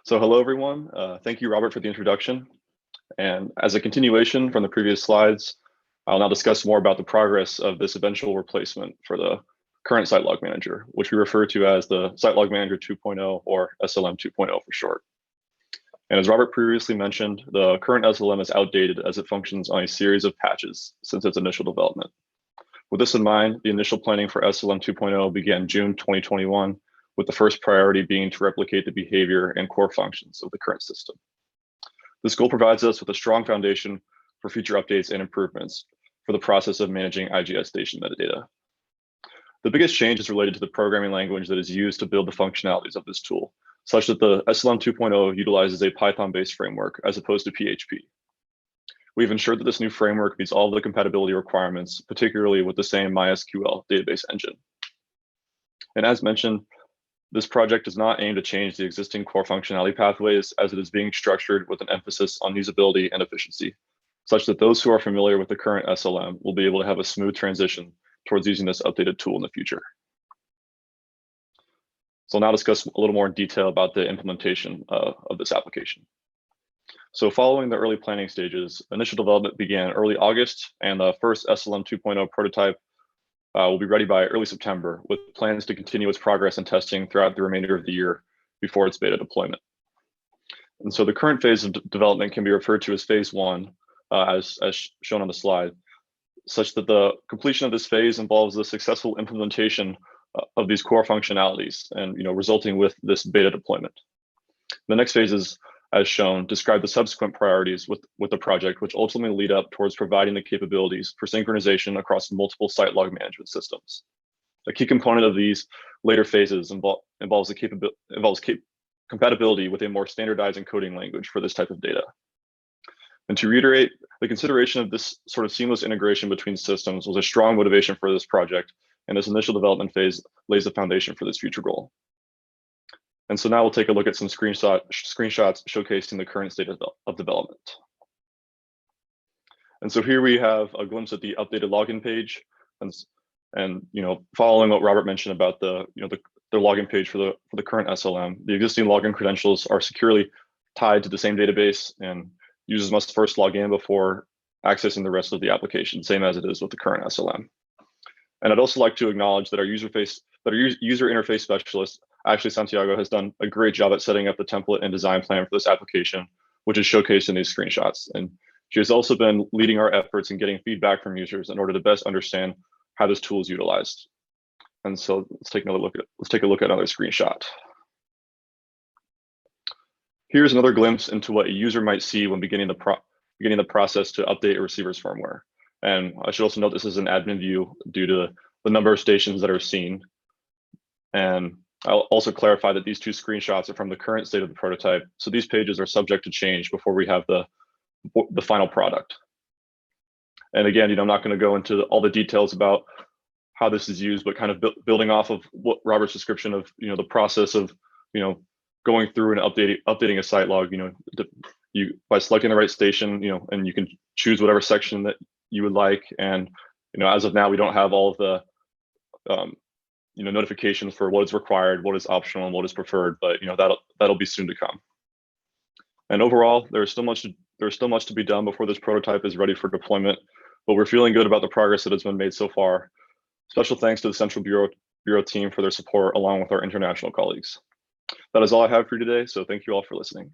So hello, everyone. Thank you, Robert, for the introduction. And as a continuation from the previous slides, I'll now discuss more about the progress of this eventual replacement for the current Site Log Manager, which we refer to as the Site Log Manager 2.0 or SLM 2.0 for short. And as Robert previously mentioned, the current SLM is outdated as it functions on a series of patches since its initial development. With this in mind, the initial planning for SLM 2.0 began June 2021, with the first priority being to replicate the behavior and core functions of the current system. This goal provides us with a strong foundation for future updates and improvements for the process of managing IGS station metadata. The biggest change is related to the programming language that is used to build the functionalities of this tool, such that the SLM 2.0 utilizes a Python-based framework as opposed to PHP. We've ensured that this new framework meets all of the compatibility requirements, particularly with the same MySQL database engine. And as mentioned, this project does not aim to change the existing core functionality pathways, as it is being structured with an emphasis on usability and efficiency, such that those who are familiar with the current SLM will be able to have a smooth transition towards using this updated tool in the future. So I'll now discuss a little more in detail about the implementation of this application. So following the early planning stages, initial development began early August, and the first SLM 2.0 prototype will be ready by early September, with plans to continue its progress and testing throughout the remainder of the year before its beta deployment. And so the current phase of development can be referred to as phase one, as shown on the slide, such that the completion of this phase involves the successful implementation of these core functionalities and resulting with this beta deployment. The next phases, as shown, describe the subsequent priorities with the project, which ultimately lead up towards providing the capabilities for synchronization across multiple site log management systems. A key component of these later phases involves compatibility with a more standardized encoding language for this type of data. And to reiterate, the consideration of this sort of seamless integration between systems was a strong motivation for this project, and this initial development phase lays the foundation for this future goal. And so now we'll take a look at some screenshots showcasing the current state of development. And so here we have a glimpse at the updated login page, and following what Robert mentioned about the login page for the current SLM, the existing login credentials are securely tied to the same database, and users must first log in before accessing the rest of the application, same as it is with the current SLM. And I'd also like to acknowledge that our user interface specialist, Ashley Santiago, has done a great job at setting up the template and design plan for this application, which is showcased in these screenshots. And she has also been leading our efforts in getting feedback from users in order to best understand how this tool is utilized. And so let's take a look at another screenshot. Here's another glimpse into what a user might see when beginning the process to update a receiver's firmware. And I should also note this is an admin view due to the number of stations that are seen. And I'll also clarify that these two screenshots are from the current state of the prototype, so these pages are subject to change before we have the final product. And again, I'm not going to go into all the details about how this is used, but kind of building off of what Robert's description of the process of going through and updating a site log. By selecting the right station, and you can choose whatever section that you would like. And as of now, we don't have all of the notifications for what is required, what is optional, and what is preferred, but that'll be soon to come. And overall, there's still much to be done before this prototype is ready for deployment, but we're feeling good about the progress that has been made so far. Special thanks to the Central Bureau team for their support, along with our international colleagues. That is all I have for you today, so thank you all for listening.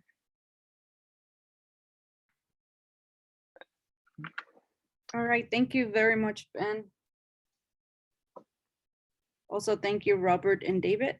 All right, thank you very much, Ben. Also, thank you, Robert and David.